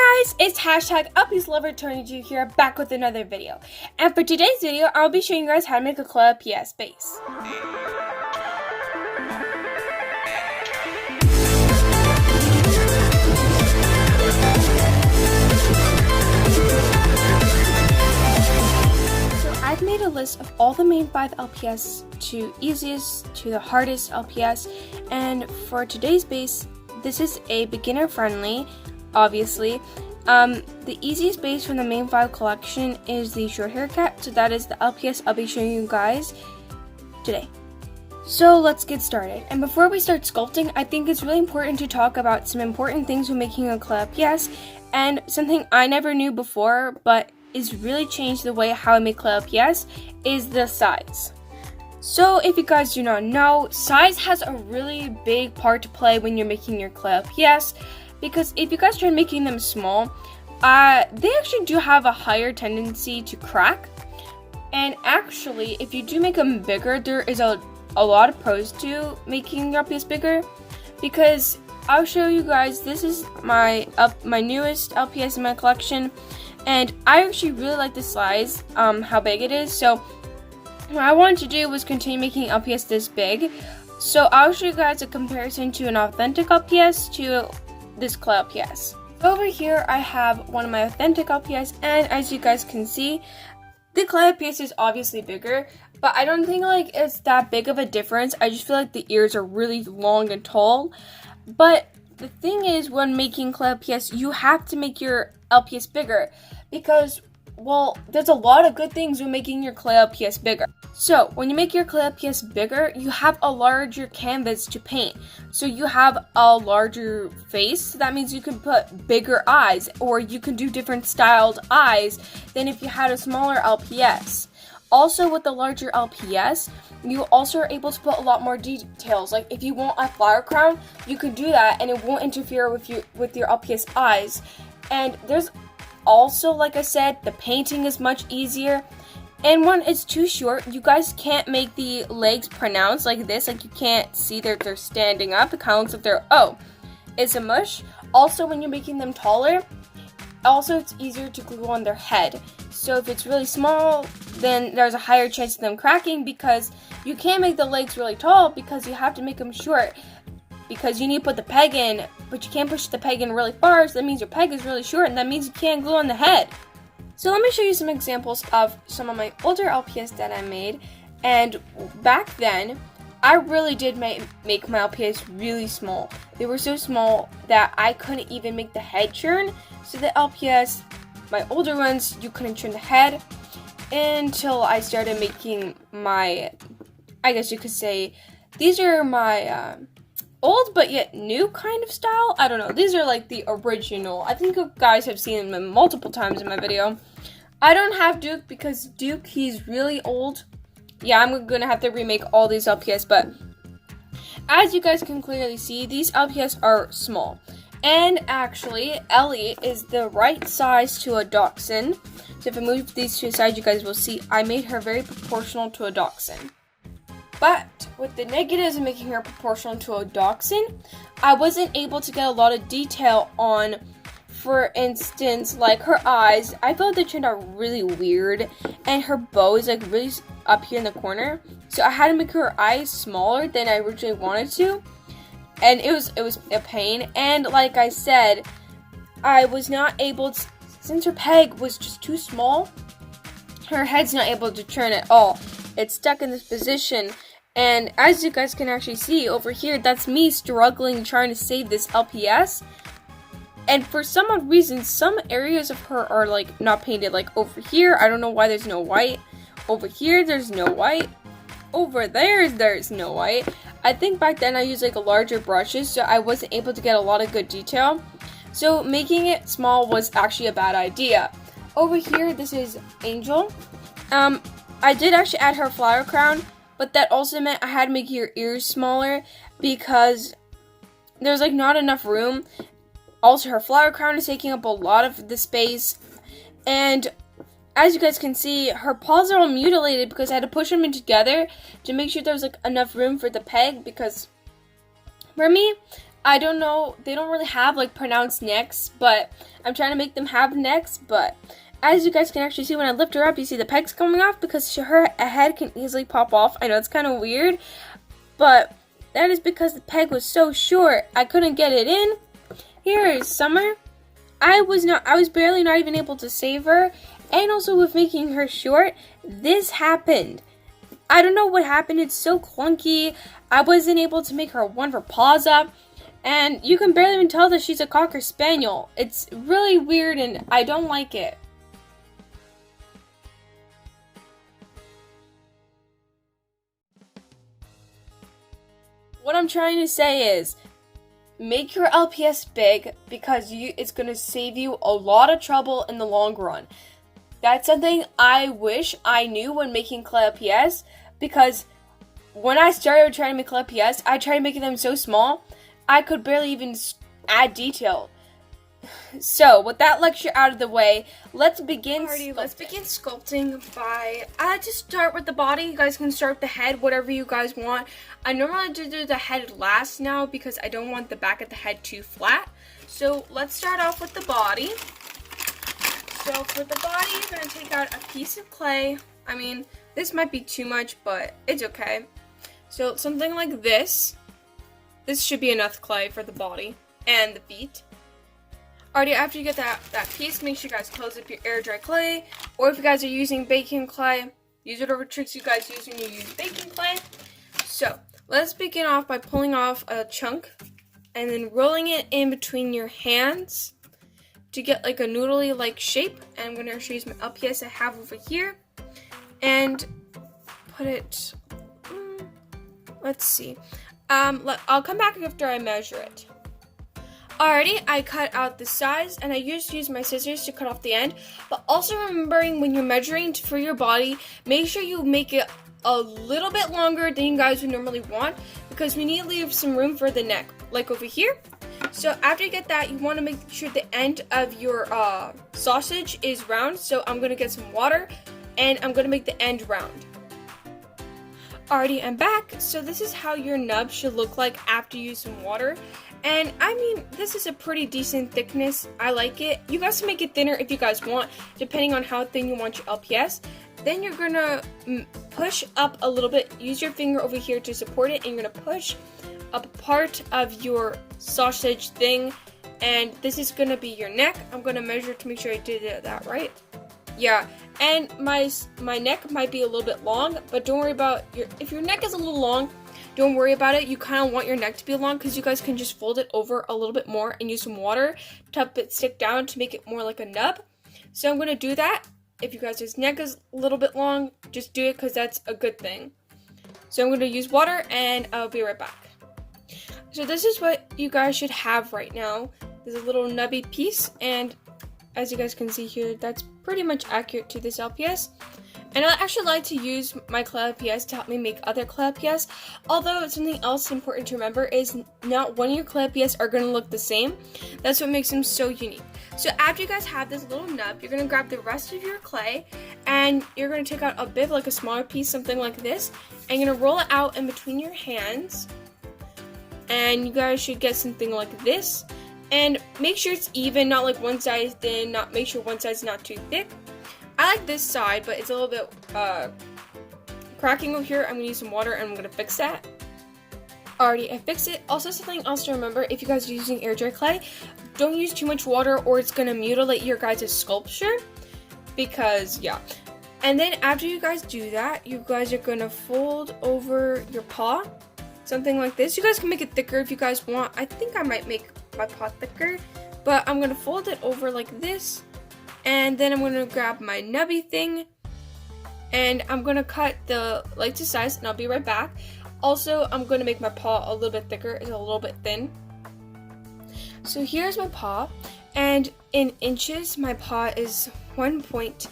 guys, it's hashtag #LPsLover22 here, back with another video. And for today's video, I'll be showing you guys how to make a Clay Lps base. So I've made a list of all the main 5 LPS to easiest to the hardest LPS, and for today's base, this is a beginner friendly. Obviously, the easiest base from the main 5 collection is the short hair cat, so that is the LPS I'll be showing you guys today. So let's get started. And before we start sculpting, I think it's really important to talk about some important things when making a Clay LPS, and something I never knew before but is really changed the way how I make Clay LPS is the size. So if you guys do not know, size has a really big part to play when you're making your Clay LPS. Because if you guys try making them small, they actually do have a higher tendency to crack. And actually, if you do make them bigger, there is a lot of pros to making your LPS bigger. Because I'll show you guys, this is my newest LPS in my collection. And I actually really like the size, how big it is. So what I wanted to do was continue making LPS this big. So I'll show you guys a comparison to an authentic LPS to this Clay LPS. Over here I have one of my authentic LPS, and as you guys can see, the Clay LPS is obviously bigger, but I don't think like it's that big of a difference. I just feel like the ears are really long and tall. But the thing is, when making Clay LPS, you have to make your LPS bigger because, well, there's a lot of good things when making your Clay LPS bigger. So when you make your Clay LPS bigger, you have a larger canvas to paint. So you have a larger face. So that means you can put bigger eyes, or you can do different styled eyes than if you had a smaller LPS. Also, with the larger LPS, you also are able to put a lot more details. Like if you want a flower crown, you can do that and it won't interfere with your LPS eyes. And there's also, like I said, the painting is much easier. And when it's too short, you guys can't make the legs pronounced like this. Like you can't see that they're standing up. It kind of looks like they're, it's a mush. Also, when you're making them taller, also it's easier to glue on their head. So if it's really small, then there's a higher chance of them cracking, because you can't make the legs really tall because you have to make them short. Because you need to put the peg in, but you can't push the peg in really far, so that means your peg is really short, and that means you can't glue on the head. So let me show you some examples of some of my older LPS that I made. And back then, I really did make my LPS really small. They were so small that I couldn't even make the head turn. So the LPS, my older ones, you couldn't turn the head until I started making my, I guess you could say, these are my old but yet new kind of style. I don't know. These are like the original. I think you guys have seen them multiple times in my video. I don't have Duke because Duke, he's really old. Yeah, I'm gonna have to remake all these LPS, but as you guys can clearly see, these LPS are small. And actually, Ellie is the right size to a dachshund. So if I move these to the side, you guys will see I made her very proportional to a dachshund. But with the negatives of making her proportional to a dachshund, I wasn't able to get a lot of detail on, for instance, like her eyes. I felt they turned out really weird, and her bow is like really up here in the corner. So I had to make her eyes smaller than I originally wanted to, and it was a pain. And like I said, I was not able to, since her peg was just too small, her head's not able to turn at all. It's stuck in this position. And as you guys can actually see over here, that's me struggling trying to save this LPS. And for some odd reason, some areas of her are like not painted. Like over here, I don't know why there's no white. Over here, there's no white. Over there's no white. I think back then I used like a larger brushes, so I wasn't able to get a lot of good detail. So making it small was actually a bad idea. Over here, this is Angel. I did actually add her flower crown, but that also meant I had to make your ears smaller because there's like not enough room. Also, her flower crown is taking up a lot of the space. And as you guys can see, her paws are all mutilated because I had to push them in together to make sure there was like enough room for the peg. Because for me, I don't know, they don't really have like pronounced necks, but I'm trying to make them have necks. But as you guys can actually see, when I lift her up, you see the pegs coming off because her head can easily pop off. I know it's kind of weird, but that is because the peg was so short, I couldn't get it in. Here is Summer. I was barely not even able to save her, and also with making her short, this happened. I don't know what happened, it's so clunky. I wasn't able to make her one of her paws up, and you can barely even tell that she's a Cocker Spaniel. It's really weird and I don't like it. What I'm trying to say is, make your LPS big because it's going to save you a lot of trouble in the long run. That's something I wish I knew when making Clay Lps, because when I started trying to make Clay Lps, I tried making them so small, I could barely even add detail. So, with that lecture out of the way, let's begin sculpting by, I like to start with the body. You guys can start with the head, whatever you guys want. I normally do the head last now because I don't want the back of the head too flat. So, let's start off with the body. So, for the body, you're going to take out a piece of clay. I mean, this might be too much, but it's okay. So, something like this. This should be enough clay for the body and the feet. Alrighty, after you get that piece, make sure you guys close up your air dry clay. Or if you guys are using baking clay, use whatever tricks you guys use when you use baking clay. So, let's begin off by pulling off a chunk and then rolling it in between your hands to get like a noodly like shape. And I'm going to actually use my LPS I have over here and put it, let's see. I'll come back after I measure it. Alrighty, I cut out the size, and I just use my scissors to cut off the end. But also remembering when you're measuring for your body, make sure you make it a little bit longer than you guys would normally want, because we need to leave some room for the neck, like over here. So after you get that, you want to make sure the end of your sausage is round. So I'm going to get some water, and I'm going to make the end round. Alrighty, I'm back. So this is how your nub should look like after you use some water. And I mean, this is a pretty decent thickness. I like it. You guys can make it thinner if you guys want, depending on how thin you want your LPS. Then you're gonna push up a little bit. Use your finger over here to support it, and you're gonna push up part of your sausage thing. And this is gonna be your neck. I'm gonna measure to make sure I did that right. Yeah, and my neck might be a little bit long, but don't worry about if your neck is a little long. Don't worry about it. You kind of want your neck to be long because you guys can just fold it over a little bit more and use some water to help it stick down to make it more like a nub. So I'm going to do that. If you guys' neck is a little bit long, just do it because that's a good thing. So I'm going to use water and I'll be right back. So this is what you guys should have right now. There's a little nubby piece, and as you guys can see here, that's pretty much accurate to this LPS. And I actually like to use my Clay Lps to help me make other Clay Lps. Although something else important to remember is not one of your Clay Lps are going to look the same. That's what makes them so unique. So after you guys have this little nub, you're going to grab the rest of your clay and you're going to take out a bit like a smaller piece, something like this. And you're going to roll it out in between your hands. And you guys should get something like this. And make sure it's even, not like one side is thin, make sure one side's not too thick. I like this side, but it's a little bit cracking over here. I'm going to use some water and I'm going to fix that. Alrighty, I fixed it. Also, something else to remember, if you guys are using air dry clay, don't use too much water or it's going to mutilate your guys' sculpture. Because, yeah. And then after you guys do that, you guys are going to fold over your paw. Something like this. You guys can make it thicker if you guys want. I think I might make my paw thicker. But I'm going to fold it over like this. And then I'm going to grab my nubby thing, and I'm going to cut the leg to size, and I'll be right back. Also, I'm going to make my paw a little bit thicker. It's a little bit thin. So here's my paw, and in inches, my paw is 1.2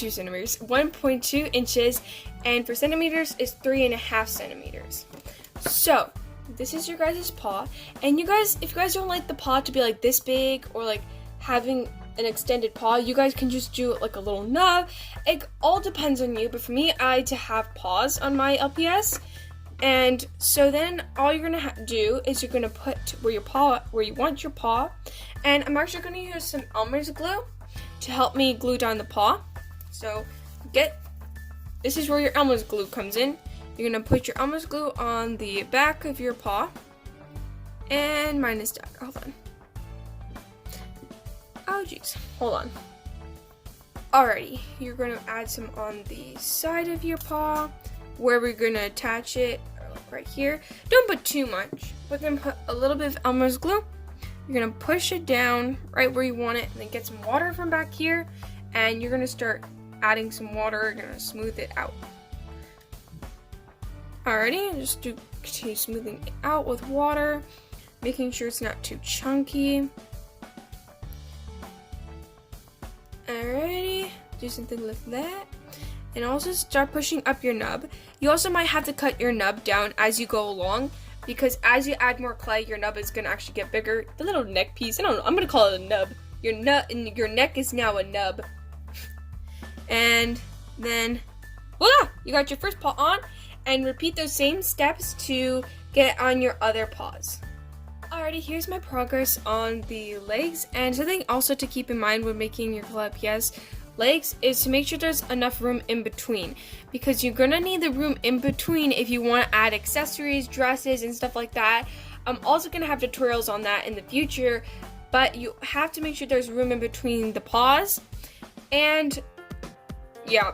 centimeters, 1.2 inches, and for centimeters is 3.5 centimeters. So this is your guys' paw, and you guys, if you guys don't like the paw to be like this big or like having an extended paw, you guys can just do it like a little nub. It all depends on you, but for me, I like to have paws on my LPS. And so then all you're gonna do is you're gonna put where you want your paw, and I'm actually gonna use some Elmer's glue to help me glue down the paw. So this is where your Elmer's glue comes in. You're gonna put your Elmer's glue on the back of your paw, and mine is done. Hold on. Oh geez, hold on. Alrighty, you're gonna add some on the side of your paw, where we're gonna attach it, right here. Don't put too much. We're gonna put a little bit of Elmer's glue. You're gonna push it down right where you want it, and then get some water from back here, and you're gonna start adding some water. You're gonna smooth it out. Alrighty, just continue smoothing it out with water, making sure it's not too chunky. Alrighty, do something like that. And also start pushing up your nub. You also might have to cut your nub down as you go along, because as you add more clay, your nub is gonna actually get bigger. The little neck piece, I don't know, I'm gonna call it a nub. Your neck is now a nub. And then, voila! You got your first paw on, and repeat those same steps to get on your other paws. Alrighty, here's my progress on the legs, and something also to keep in mind when making your Clay Lps legs is to make sure there's enough room in between, because you're gonna need the room in between if you want to add accessories, dresses, and stuff like that. I'm also gonna have tutorials on that in the future, but you have to make sure there's room in between the paws. And yeah,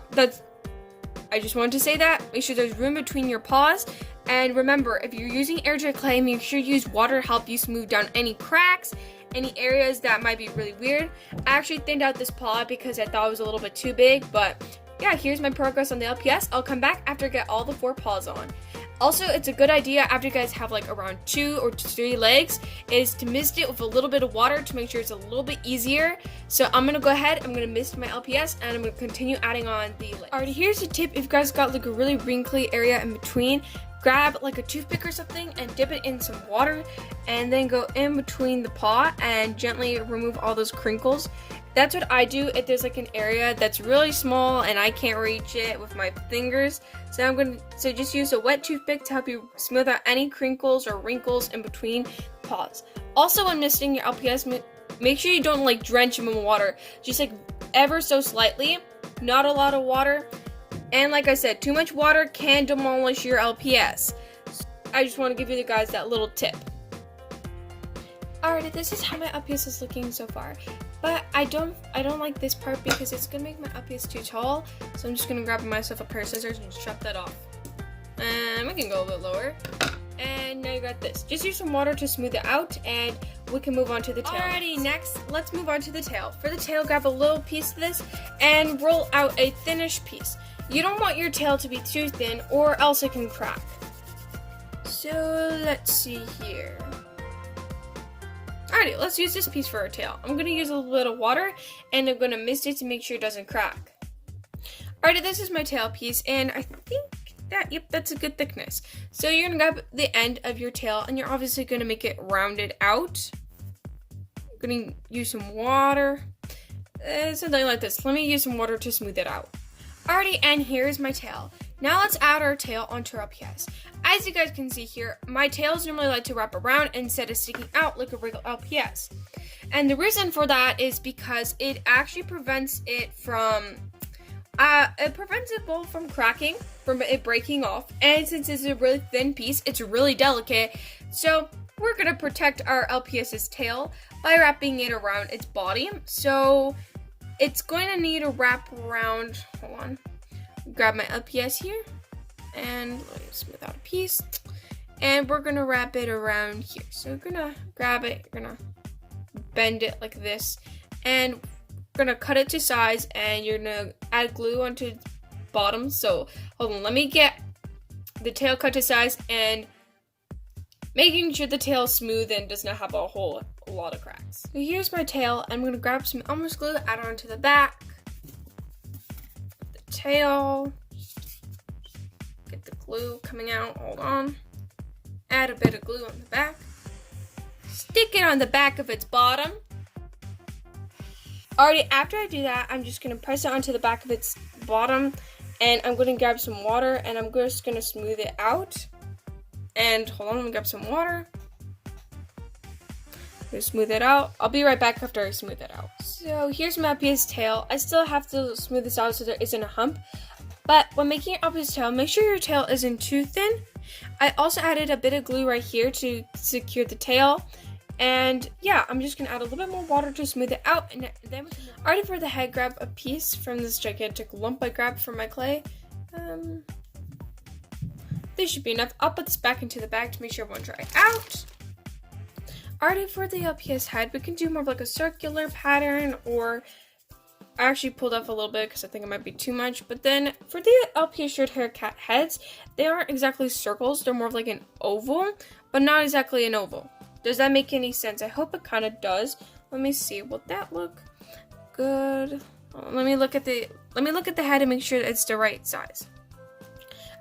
I just wanted to say that. Make sure there's room between your paws. And remember, if you're using air dry clay, make sure you use water to help you smooth down any cracks, any areas that might be really weird. I actually thinned out this paw because I thought it was a little bit too big, but yeah, here's my progress on the LPS. I'll come back after I get all the 4 paws on. Also, it's a good idea after you guys have like around 2 or 3 legs is to mist it with a little bit of water to make sure it's a little bit easier. So I'm gonna go ahead, I'm gonna mist my LPS, and I'm gonna continue adding on the legs. Alright, here's a tip if you guys got like a really wrinkly area in between. Grab like a toothpick or something and dip it in some water, and then go in between the paw and gently remove all those crinkles. That's what I do if there's like an area that's really small and I can't reach it with my fingers. So just use a wet toothpick to help you smooth out any crinkles or wrinkles in between paws. Also, when misting your LPS, make sure you don't like drench them in water. Just like ever so slightly, not a lot of water. And like I said, too much water can demolish your LPS. I just want to give you guys that little tip. Alright, this is how my LPS is looking so far. But I don't like this part because it's gonna make my LPS too tall. So I'm just gonna grab myself a pair of scissors and chop that off. And we can go a bit lower. And now you got this. Just use some water to smooth it out, and we can move on to the tail. Alrighty, next, let's move on to the tail. For the tail, grab a little piece of this and roll out a thinnish piece. You don't want your tail to be too thin or else it can crack. So let's see here. Alrighty, let's use this piece for our tail. I'm going to use a little bit of water and I'm going to mist it to make sure it doesn't crack. Alrighty, this is my tail piece, and I think that, yep, that's a good thickness. So you're going to grab the end of your tail and you're obviously going to make it rounded out. I'm going to use some water. Something like this. Let me use some water to smooth it out. Alrighty, and here's my tail. Now let's add our tail onto our LPS. As you guys can see here, my tails normally like to wrap around instead of sticking out like a regular LPS. And the reason for that is because it actually prevents it from, both from cracking, from it breaking off. And since it's a really thin piece, it's really delicate. So we're gonna protect our LPS's tail by wrapping it around its body. So it's going to need a wrap around, hold on, grab my LPS here, and let me smooth out a piece, and we're going to wrap it around here. So we're going to grab it, you're going to bend it like this, and we're going to cut it to size, and you're going to add glue onto the bottom. So hold on, let me get the tail cut to size, and making sure the tail is smooth and does not have a lot of cracks. So here's my tail. I'm going to grab some Elmer's glue, add it onto the back, the tail, get the glue coming out, hold on, add a bit of glue on the back, stick it on the back of its bottom. Alrighty, after I do that, I'm just going to press it onto the back of its bottom, and I'm going to grab some water, and I'm just going to smooth it out. And hold on, let me grab some water. Just smooth it out. I'll be right back after I smooth it out. So here's my LPS tail. I still have to smooth this out so there isn't a hump. But when making your LPS tail, make sure your tail isn't too thin. I also added a bit of glue right here to secure the tail. And yeah, I'm just gonna add a little bit more water to smooth it out. And then already for the head, grab a piece from this gigantic lump I grabbed from my clay. This should be enough. I'll put this back into the bag to make sure it won't dry out. Already for the LPS head, we can do more of like a circular pattern, or I actually pulled off a little bit because I think it might be too much. But then for the LPS short hair cat heads, they aren't exactly circles. They're more of like an oval, but not exactly an oval. Does that make any sense? I hope it kind of does. Let me see. Will that look good? Let me look at the head and make sure it's the right size.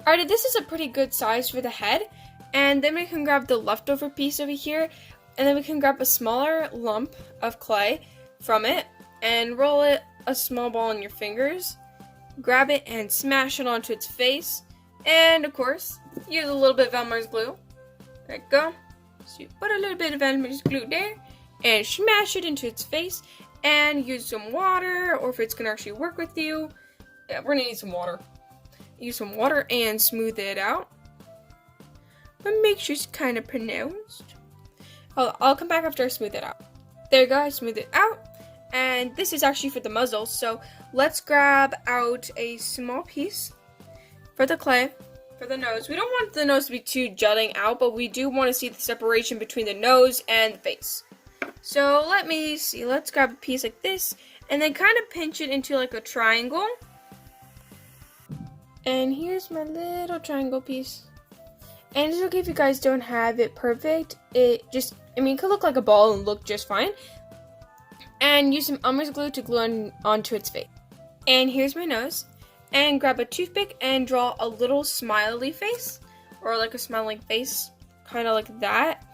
Alright, this is a pretty good size for the head. And then we can grab the leftover piece over here. And then we can grab a smaller lump of clay from it and roll it a small ball in your fingers. Grab it and smash it onto its face. And of course, use a little bit of Elmer's glue. There you go. So you put a little bit of Elmer's glue there and smash it into its face. And use some water, or if it's going to actually work with you. Yeah, we're going to need some water. Use some water and smooth it out. But make sure it's kind of pronounced. I'll come back after I smooth it out. There you go, I smooth it out. And this is actually for the muzzle, so let's grab out a small piece for the clay, for the nose. We don't want the nose to be too jutting out, but we do want to see the separation between the nose and the face. So let me see, let's grab a piece like this, and then kind of pinch it into like a triangle. And here's my little triangle piece. And it's okay if you guys don't have it perfect. It could look like a ball and look just fine. And use some Elmer's glue to glue onto its face. And here's my nose. And grab a toothpick and draw a little smiley face. Or like a smiling face. Kind of like that.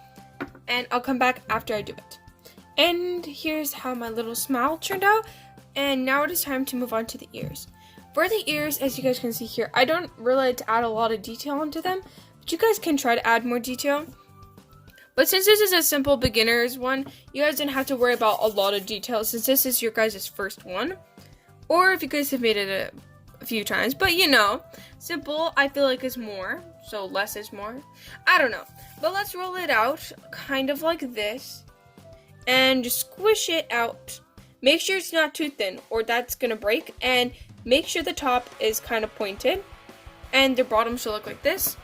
And I'll come back after I do it. And here's how my little smile turned out. And now it is time to move on to the ears. For the ears, as you guys can see here, I don't really like to add a lot of detail into them. But you guys can try to add more detail. But since this is a simple beginner's one, you guys don't have to worry about a lot of detail since this is your guys' first one. Or if you guys have made it a few times. But you know, simple I feel like is more. So less is more. I don't know. But let's roll it out kind of like this. And just squish it out. Make sure it's not too thin or that's going to break. And make sure the top is kind of pointed. And the bottom should look like this.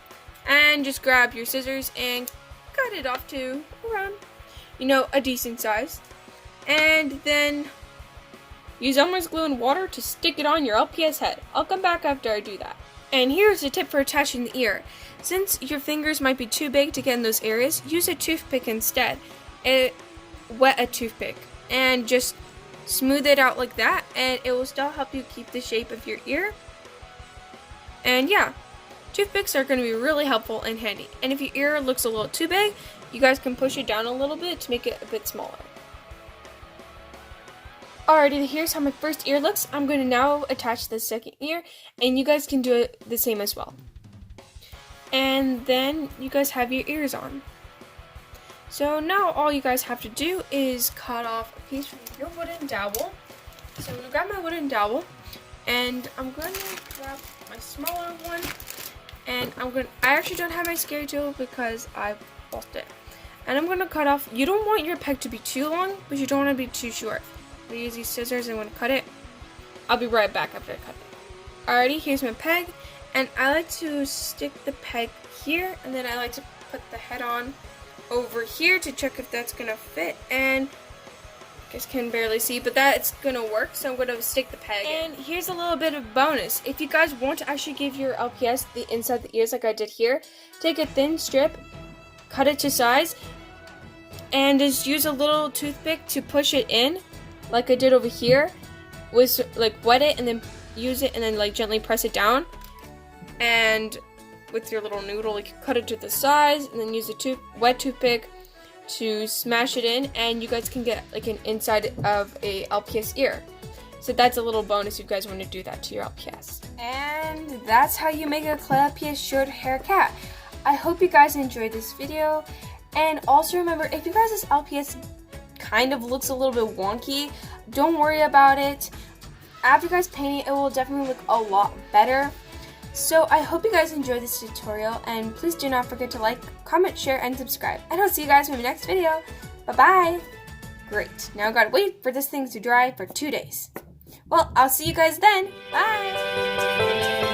And just grab your scissors and cut it off to around, a decent size. And then use Elmer's glue and water to stick it on your LPS head. I'll come back after I do that. And here's a tip for attaching the ear. Since your fingers might be too big to get in those areas, use a toothpick instead. Wet a toothpick and just smooth it out like that, and it will still help you keep the shape of your ear. And yeah, toothpicks are going to be really helpful and handy. And if your ear looks a little too big, you guys can push it down a little bit to make it a bit smaller. Alrighty, here's how my first ear looks. I'm going to now attach the second ear, and you guys can do it the same as well. And then you guys have your ears on. So now all you guys have to do is cut off a piece from your wooden dowel. So I'm going to grab my wooden dowel, and I'm going to grab my smaller one. And I actually don't have my scary tool because I lost it. And I'm going to cut off, you don't want your peg to be too long, but you don't want to be too short. I'm going to use these scissors and I'm going to cut it. I'll be right back after I cut it. Alrighty, here's my peg. And I like to stick the peg here, and then I like to put the head on over here to check if that's going to fit. And you guys can barely see, but that's going to work. So I'm going to stick the peg in. And here's a little bit of bonus. If you guys want to actually give your LPS the inside the ears like I did here, take a thin strip, cut it to size, and just use a little toothpick to push it in, like I did over here. Was like wet it and then use it and then like gently press it down. And with your little noodle, you can cut it to the size and then use a wet toothpick to smash it in, and you guys can get like an inside of a LPS ear. So that's a little bonus if you guys want to do that to your LPS. And that's how you make a Clay LPS short hair cat. I hope you guys enjoyed this video, and also remember, if you guys' LPS kind of looks a little bit wonky, don't worry about it. After you guys paint it, it will definitely look a lot better. So I hope you guys enjoyed this tutorial, and please do not forget to like, comment, share, and subscribe. And I'll see you guys in my next video. Bye-bye! Great, now I gotta wait for this thing to dry for 2 days. Well, I'll see you guys then. Bye!